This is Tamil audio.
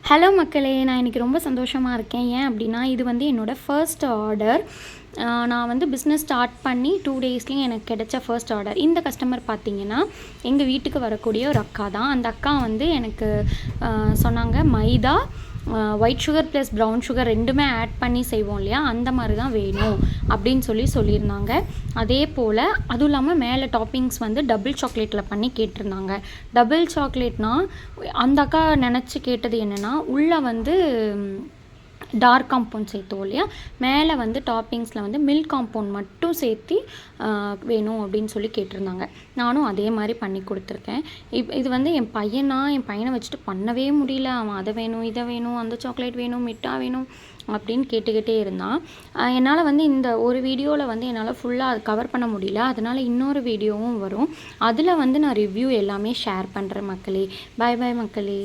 ஹலோ மக்களே, நான் இன்றைக்கி ரொம்ப சந்தோஷமாக இருக்கேன். ஏன் அப்படின்னா, இது வந்து என்னோடய ஃபர்ஸ்ட் ஆர்டர். நான் வந்து பிஸ்னஸ் ஸ்டார்ட் பண்ணி 2 டேஸ்லேயும் எனக்கு கிடைச்ச ஃபர்ஸ்ட் ஆர்டர். இந்த கஸ்டமர் பார்த்திங்கன்னா, எங்கள் வீட்டுக்கு வரக்கூடிய ஒரு அக்கா தான். அந்த அக்கா வந்து எனக்கு சொன்னாங்க, maida white sugar plus brown sugar ரெண்டுமே ஆட் பண்ணி செய்வோம் இல்லையா, அந்த மாதிரி தான் வேணும் அப்படின்னு சொல்லியிருந்தாங்க. அதே போல் அதுவும் இல்லாமல் மேலே டாப்பிங்ஸ் வந்து டபுள் சாக்லேட்டில் பண்ணி கேட்டிருந்தாங்க. டபுள் சாக்லேட்னால் அந்த அக்கா நினச்சி கேட்டது என்னென்னா, உள்ளே வந்து டார்க் காம்பவுண்ட் சேர்த்தோம் இல்லையா, மேலே வந்து டாப்பிங்ஸில் வந்து மில்க் காம்பவுண்ட் மட்டும் சேர்த்து வேணும் அப்படின்னு சொல்லி கேட்டிருந்தாங்க. நானும் அதே மாதிரி பண்ணி கொடுத்துருக்கேன். இது வந்து என் பையனை வச்சுட்டு பண்ணவே முடியல. அவன் அதை வேணும், இதை வேணும், அந்த சாக்லேட் வேணும், மிட்டா வேணும் அப்படின்னு கேட்டுக்கிட்டே இருந்தான். என்னால் வந்து இந்த ஒரு வீடியோவில் வந்து என்னால் ஃபுல்லாக அது கவர் பண்ண முடியல. அதனால் இன்னொரு வீடியோவும் வரும். அதில் வந்து நான் ரிவ்யூ எல்லாமே ஷேர் பண்ணுறேன் மக்களே. பாய் பாய் மக்களே.